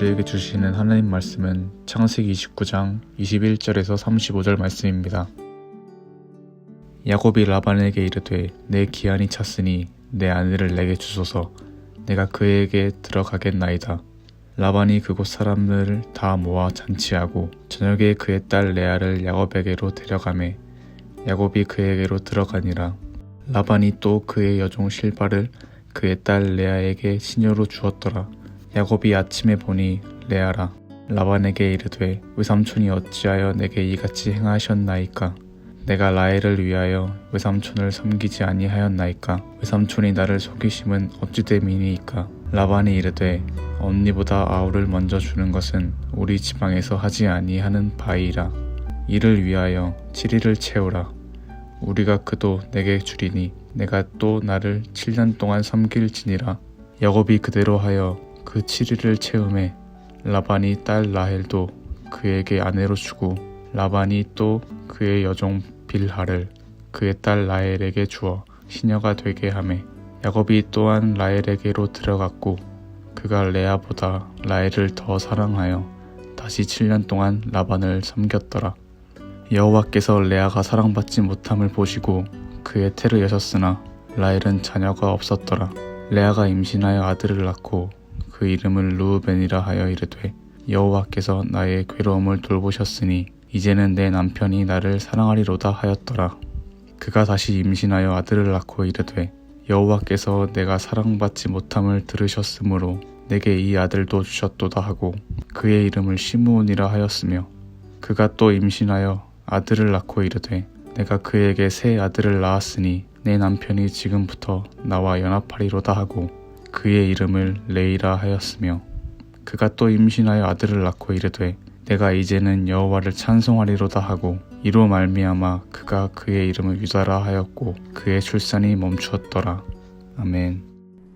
우리에게 주시는 하나님 말씀은 창세기 29장 21절에서 35절 말씀입니다. 야곱이 라반에게 이르되 내 기한이 찼으니 내 아내를 내게 주소서. 내가 그에게 들어가겠나이다. 라반이 그곳 사람들을 다 모아 잔치하고 저녁에 그의 딸 레아를 야곱에게로 데려가매 야곱이 그에게로 들어가니라. 라반이 또 그의 여종 실바를 그의 딸 레아에게 시녀로 주었더라. 야곱이 아침에 보니 레아라. 라반에게 이르되 외삼촌이 어찌하여 내게 이같이 행하셨나이까? 내가 라헬을 위하여 외삼촌을 섬기지 아니하였나이까? 외삼촌이 나를 속이심은 어찌 됨이니이까? 라반이 이르되 언니보다 아우를 먼저 주는 것은 우리 지방에서 하지 아니하는 바이라. 이를 위하여 7일을 채우라. 우리가 그도 내게 주리니 내가 또 나를 7년 동안 섬길지니라. 야곱이 그대로 하여 그 7일을 채우매 라반이 딸 라헬도 그에게 아내로 주고 라반이 또 그의 여종 빌하를 그의 딸 라헬에게 주어 시녀가 되게 하매 야곱이 또한 라헬에게로 들어갔고 그가 레아보다 라헬을 더 사랑하여 다시 7년 동안 라반을 섬겼더라. 여호와께서 레아가 사랑받지 못함을 보시고 그의 태를 여셨으나 라헬은 자녀가 없었더라. 레아가 임신하여 아들을 낳고 그 이름을 르우벤이라 하여 이르되 여호와께서 나의 괴로움을 돌보셨으니 이제는 내 남편이 나를 사랑하리로다 하였더라. 그가 다시 임신하여 아들을 낳고 이르되 여호와께서 내가 사랑받지 못함을 들으셨으므로 내게 이 아들도 주셨도다 하고 그의 이름을 시므온이라 하였으며 그가 또 임신하여 아들을 낳고 이르되 내가 그에게 새 아들을 낳았으니 내 남편이 지금부터 나와 연합하리로다 하고 그의 이름을 레이라 하였으며 그가 또 임신하여 아들을 낳고 이르되 내가 이제는 여호와를 찬송하리로다 하고 이로 말미암아 그가 그의 이름을 유다라 하였고 그의 출산이 멈추었더라. 아멘.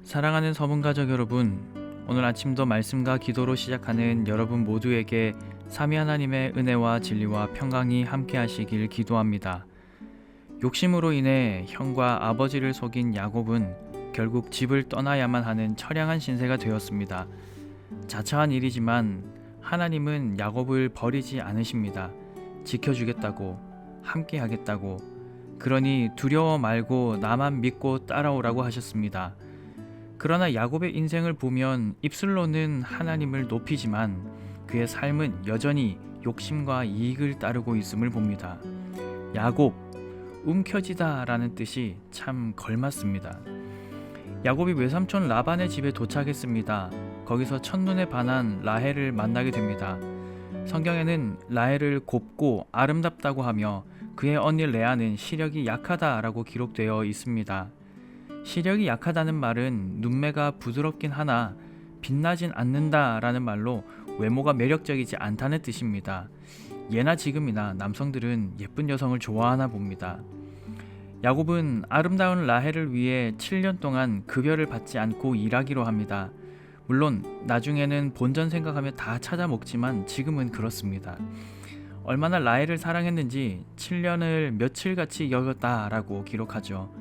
사랑하는 서문가족 여러분, 오늘 아침도 말씀과 기도로 시작하는 여러분 모두에게 삼위 하나님의 은혜와 진리와 평강이 함께 하시길 기도합니다. 욕심으로 인해 형과 아버지를 속인 야곱은 결국 집을 떠나야만 하는 처량한 신세가 되었습니다. 자처한 일이지만 하나님은 야곱을 버리지 않으십니다. 지켜주겠다고, 함께 하겠다고, 그러니 두려워 말고 나만 믿고 따라오라고 하셨습니다. 그러나 야곱의 인생을 보면 입술로는 하나님을 높이지만 그의 삶은 여전히 욕심과 이익을 따르고 있음을 봅니다. 야곱, 움켜쥐다 라는 뜻이 참 걸맞습니다. 야곱이 외삼촌 라반의 집에 도착했습니다. 거기서 첫눈에 반한 라헬을 만나게 됩니다. 성경에는 라헬을 곱고 아름답다고 하며 그의 언니 레아는 시력이 약하다라고 기록되어 있습니다. 시력이 약하다는 말은 눈매가 부드럽긴 하나 빛나진 않는다라는 말로 외모가 매력적이지 않다는 뜻입니다. 예나 지금이나 남성들은 예쁜 여성을 좋아하나 봅니다. 야곱은 아름다운 라헬을 위해 7년 동안 급여를 받지 않고 일하기로 합니다. 물론 나중에는 본전 생각하며 다 찾아 먹지만 지금은 그렇습니다. 얼마나 라헬을 사랑했는지 7년을 며칠같이 여겼다라고 기록하죠.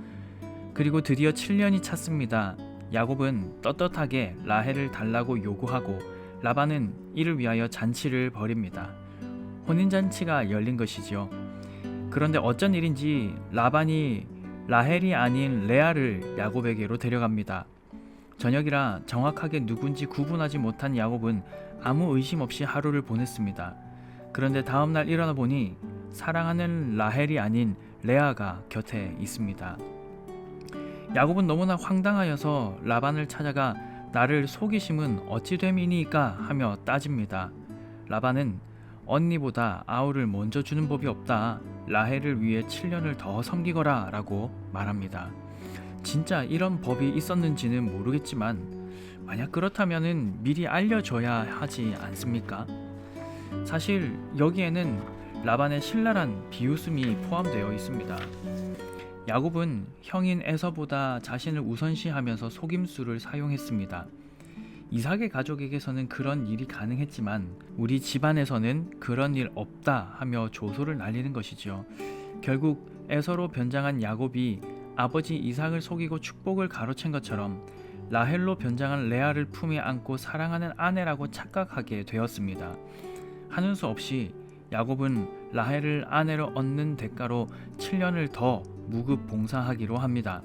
그리고 드디어 7년이 찼습니다. 야곱은 떳떳하게 라헬을 달라고 요구하고 라반은 이를 위하여 잔치를 벌입니다. 혼인잔치가 열린 것이죠. 그런데 어쩐 일인지 라반이 라헬이 아닌 레아를 야곱에게로 데려갑니다. 저녁이라 정확하게 누군지 구분하지 못한 야곱은 아무 의심 없이 하루를 보냈습니다. 그런데 다음날 일어나 보니 사랑하는 라헬이 아닌 레아가 곁에 있습니다. 야곱은 너무나 황당하여서 라반을 찾아가 나를 속이심은 어찌 됨이니까 하며 따집니다. 라반은 언니보다 아우를 먼저 주는 법이 없다. 라헬을 위해 7년을 더 섬기거라 라고 말합니다. 진짜 이런 법이 있었는지는 모르겠지만 만약 그렇다면 미리 알려줘야 하지 않습니까? 사실 여기에는 라반의 신랄한 비웃음이 포함되어 있습니다. 야곱은 형인 에서보다 자신을 우선시하면서 속임수를 사용했습니다. 이삭의 가족에게서는 그런 일이 가능했지만 우리 집안에서는 그런 일 없다 하며 조소를 날리는 것이죠. 결국 에서로 변장한 야곱이 아버지 이삭을 속이고 축복을 가로챈 것처럼 라헬로 변장한 레아를 품에 안고 사랑하는 아내라고 착각하게 되었습니다. 하는 수 없이 야곱은 라헬을 아내로 얻는 대가로 7년을 더 무급 봉사하기로 합니다.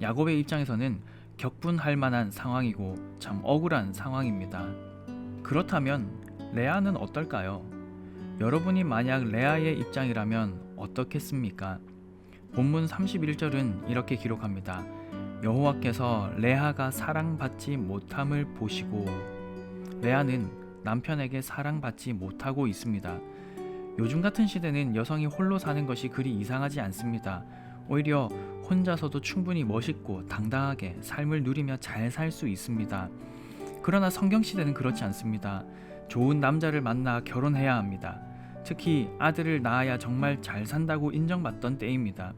야곱의 입장에서는 격분할 만한 상황이고 참 억울한 상황입니다. 그렇다면 레아는 어떨까요? 여러분이 만약 레아의 입장이라면 어떻겠습니까? 본문 31절은 이렇게 기록합니다. 여호와께서 레아가 사랑받지 못함을 보시고, 레아는 남편에게 사랑받지 못하고 있습니다. 요즘 같은 시대는 여성이 홀로 사는 것이 그리 이상하지 않습니다. 오히려 혼자서도 충분히 멋있고 당당하게 삶을 누리며 잘 살 수 있습니다. 그러나 성경 시대는 그렇지 않습니다. 좋은 남자를 만나 결혼해야 합니다. 특히 아들을 낳아야 정말 잘 산다고 인정받던 때입니다.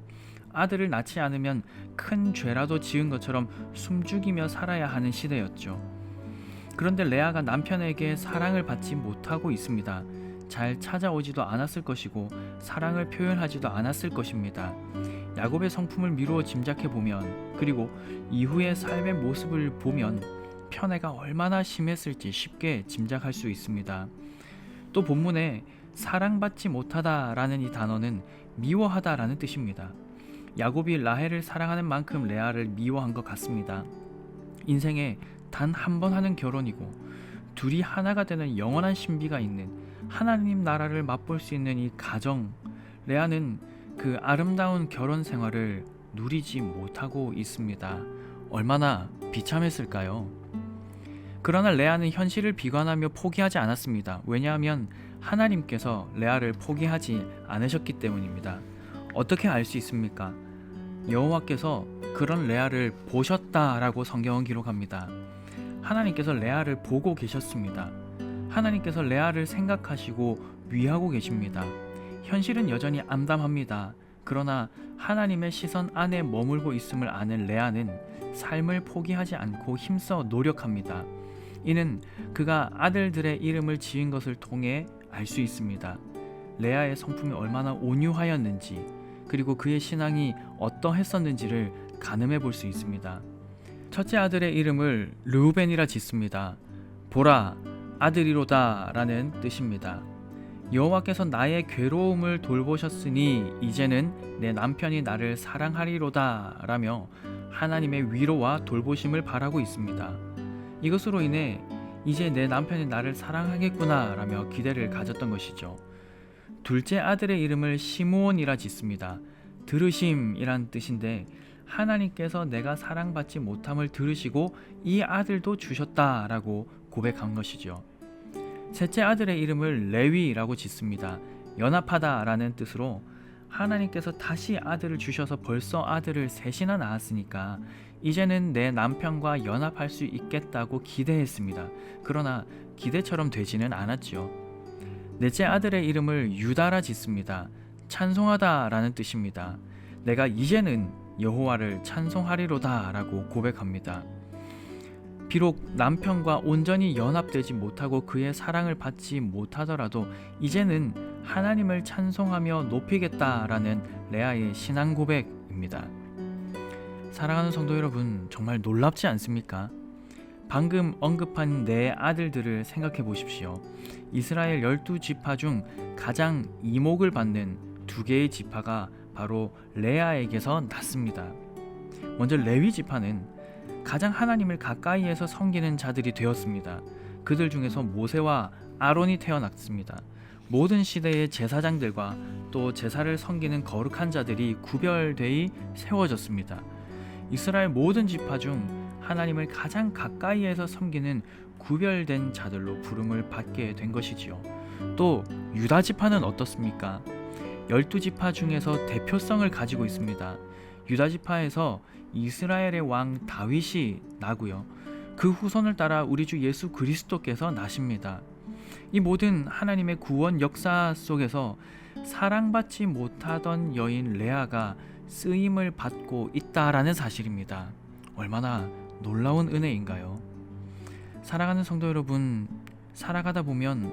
아들을 낳지 않으면 큰 죄라도 지은 것처럼 숨죽이며 살아야 하는 시대였죠. 그런데 레아가 남편에게 사랑을 받지 못하고 있습니다. 잘 찾아오지도 않았을 것이고 사랑을 표현하지도 않았을 것입니다. 야곱의 성품을 미루어 짐작해보면, 그리고 이후의 삶의 모습을 보면 편애가 얼마나 심했을지 쉽게 짐작할 수 있습니다. 또 본문에 사랑받지 못하다라는 이 단어는 미워하다라는 뜻입니다. 야곱이 라헬을 사랑하는 만큼 레아를 미워한 것 같습니다. 인생에 단 한 번 하는 결혼이고 둘이 하나가 되는 영원한 신비가 있는 하나님 나라를 맛볼 수 있는 이 가정, 레아는 그 아름다운 결혼 생활을 누리지 못하고 있습니다. 얼마나 비참했을까요? 그러나 레아는 현실을 비관하며 포기하지 않았습니다. 왜냐하면 하나님께서 레아를 포기하지 않으셨기 때문입니다. 어떻게 알 수 있습니까? 여호와께서 그런 레아를 보셨다라고 성경은 기록합니다. 하나님께서 레아를 보고 계셨습니다. 하나님께서 레아를 생각하시고 위하고 계십니다. 현실은 여전히 암담합니다. 그러나 하나님의 시선 안에 머물고 있음을 아는 레아는 삶을 포기하지 않고 힘써 노력합니다. 이는 그가 아들들의 이름을 지은 것을 통해 알 수 있습니다. 레아의 성품이 얼마나 온유하였는지, 그리고 그의 신앙이 어떠했었는지를 가늠해 볼 수 있습니다. 첫째 아들의 이름을 르우벤이라 짓습니다. 보라, 아들이로다 라는 뜻입니다. 여호와께서 나의 괴로움을 돌보셨으니 이제는 내 남편이 나를 사랑하리로다 라며 하나님의 위로와 돌보심을 바라고 있습니다. 이것으로 인해 이제 내 남편이 나를 사랑하겠구나 라며 기대를 가졌던 것이죠. 둘째 아들의 이름을 시므온이라 짓습니다. 들으심이란 뜻인데, 하나님께서 내가 사랑받지 못함을 들으시고 이 아들도 주셨다라고 고백한 것이죠. 셋째 아들의 이름을 레위라고 짓습니다. 연합하다라는 뜻으로, 하나님께서 다시 아들을 주셔서 벌써 아들을 셋이나 낳았으니까 이제는 내 남편과 연합할 수 있겠다고 기대했습니다. 그러나 기대처럼 되지는 않았죠. 넷째 아들의 이름을 유다라 짓습니다. 찬송하다라는 뜻입니다. 내가 이제는 여호와를 찬송하리로다 라고 고백합니다. 비록 남편과 온전히 연합되지 못하고 그의 사랑을 받지 못하더라도 이제는 하나님을 찬송하며 높이겠다라는 레아의 신앙 고백입니다. 사랑하는 성도 여러분, 정말 놀랍지 않습니까? 방금 언급한 네 아들들을 생각해 보십시오. 이스라엘 12지파 중 가장 이목을 받는 두 개의 지파가 바로 레아에게서 났습니다. 먼저 레위 지파는 가장 하나님을 가까이에서 섬기는 자들이 되었습니다. 그들 중에서 모세와 아론이 태어났습니다. 모든 시대의 제사장들과 또 제사를 섬기는 거룩한 자들이 구별되이 세워졌습니다. 이스라엘 모든 지파 중 하나님을 가장 가까이에서 섬기는 구별된 자들로 부름을 받게 된 것이지요. 또 유다 지파는 어떻습니까? 12지파 중에서 대표성을 가지고 있습니다. 유다 지파에서 이스라엘의 왕 다윗이 나고요. 그 후손을 따라 우리 주 예수 그리스도께서 나십니다. 이 모든 하나님의 구원 역사 속에서 사랑받지 못하던 여인 레아가 쓰임을 받고 있다라는 사실입니다. 얼마나 놀라운 은혜인가요? 사랑하는 성도 여러분, 살아가다 보면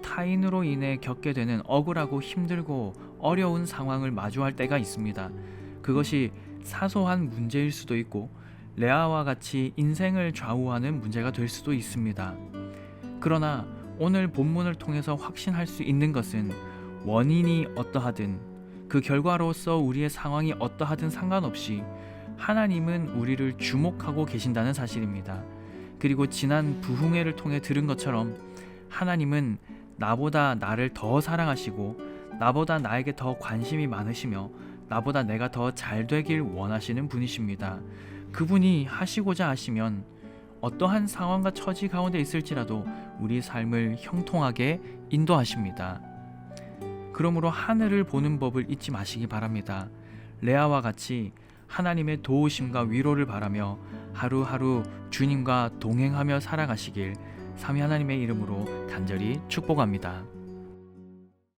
타인으로 인해 겪게 되는 억울하고 힘들고 어려운 상황을 마주할 때가 있습니다. 그것이 사소한 문제일 수도 있고 레아와 같이 인생을 좌우하는 문제가 될 수도 있습니다. 그러나 오늘 본문을 통해서 확신할 수 있는 것은 원인이 어떠하든 그 결과로서 우리의 상황이 어떠하든 상관없이 하나님은 우리를 주목하고 계신다는 사실입니다. 그리고 지난 부흥회를 통해 들은 것처럼 하나님은 나보다 나를 더 사랑하시고 나보다 나에게 더 관심이 많으시며 나보다 내가 더 잘 되길 원하시는 분이십니다. 그분이 하시고자 하시면 어떠한 상황과 처지 가운데 있을지라도 우리 삶을 형통하게 인도하십니다. 그러므로 하늘을 보는 법을 잊지 마시기 바랍니다. 레아와 같이 하나님의 도우심과 위로를 바라며 하루하루 주님과 동행하며 살아가시길 삼위 하나님의 이름으로 간절히 축복합니다.